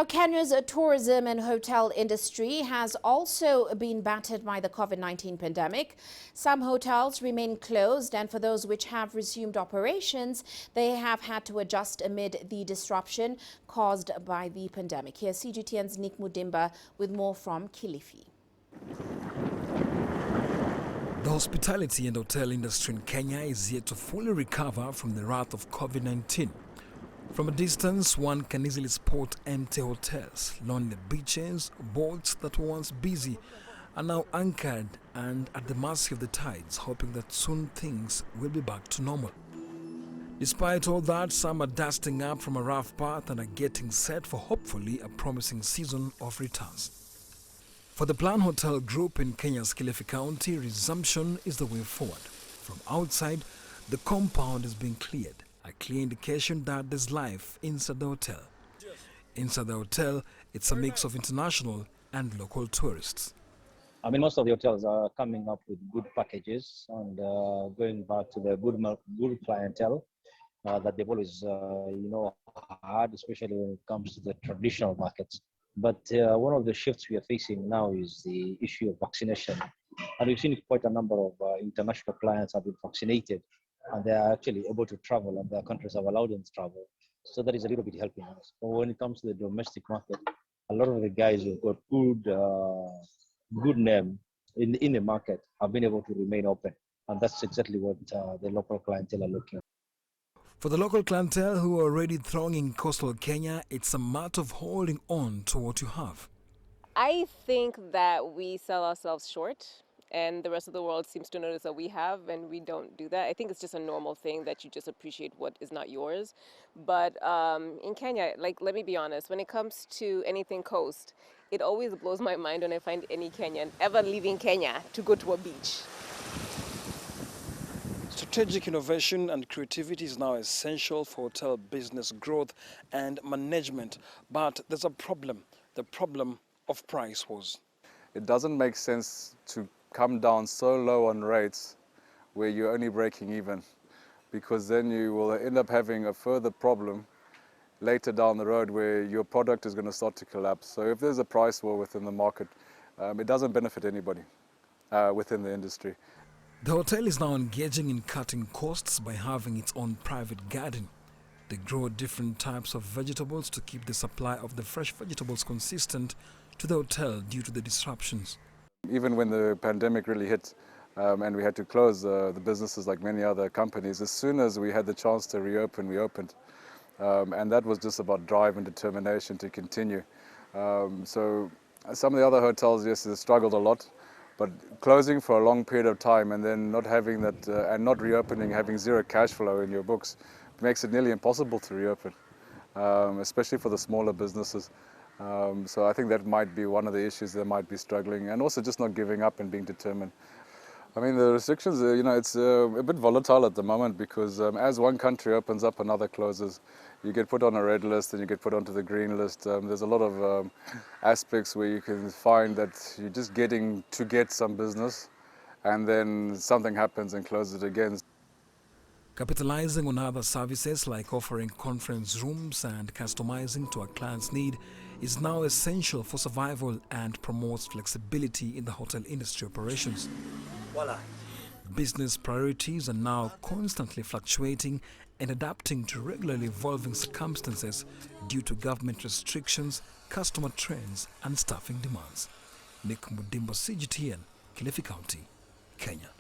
Now, Kenya's tourism and hotel industry has also been battered by the COVID-19 pandemic. Some hotels remain closed, and for those which have resumed operations, they have had to adjust amid the disruption caused by the pandemic. Here's CGTN's Mudimba with more from Kilifi. The hospitality and hotel industry in Kenya is yet to fully recover from the wrath of COVID-19. From a distance, one can easily spot empty hotels, lonely beaches, boats that were once busy are now anchored and at the mercy of the tides, hoping that soon things will be back to normal. Despite all that, some are dusting up from a rough path and are getting set for hopefully a promising season of returns. For the Plan Hotel Group in Kenya's Kilifi County, resumption is the way forward. From outside, the compound is being cleared, a clear indication that there's life inside the hotel. Inside the hotel, it's a mix of international and local tourists. I mean, most of the hotels are coming up with good packages and going back to the good clientele that they've always, had, especially when it comes to the traditional markets. But one of the shifts we are facing now is the issue of vaccination. And we've seen quite a number of international clients have been vaccinated, and they are actually able to travel, and their countries have allowed them to travel. So that is a little bit helping us. But when it comes to the domestic market, a lot of the guys who've got good name in the market have been able to remain open. And that's exactly what the local clientele are looking at. For the local clientele who are already thronging coastal Kenya, it's a matter of holding on to what you have. I think that we sell ourselves short, and the rest of the world seems to notice that we have, and we don't do that. I think it's just a normal thing that you just appreciate what is not yours. But in Kenya, let me be honest, when it comes to anything coast, it always blows my mind when I find any Kenyan ever leaving Kenya to go to a beach. Strategic innovation and creativity is now essential for hotel business growth and management. But there's a problem, the problem of price wars. It doesn't make sense to come down so low on rates where you're only breaking even, because then you will end up having a further problem later down the road where your product is going to start to collapse. So if there's a price war within the market, it doesn't benefit anybody within the industry. The hotel is now engaging in cutting costs by having its own private garden. They grow different types of vegetables to keep the supply of the fresh vegetables consistent to the hotel due to the disruptions. Even when the pandemic really hit and we had to close the businesses like many other companies, as soon as we had the chance to reopen, we opened. And that was just about drive and determination to continue. So some of the other hotels, yes, they struggled a lot. But closing for a long period of time and then not having that and not reopening, having zero cash flow in your books, makes it nearly impossible to reopen, especially for the smaller businesses. So I think that might be one of the issues they might be struggling, and also just not giving up and being determined. I mean, the restrictions, it's a bit volatile at the moment because as one country opens up, another closes. You get put on a red list and you get put onto the green list. There's a lot of aspects where you can find that you're just getting to get some business and then something happens and closes it again. Capitalizing on other services like offering conference rooms and customizing to a client's need is now essential for survival and promotes flexibility in the hotel industry operations. Voila. Business priorities are now constantly fluctuating and adapting to regularly evolving circumstances due to government restrictions, customer trends and staffing demands. Mudimba, CGTN, Kilifi County, Kenya.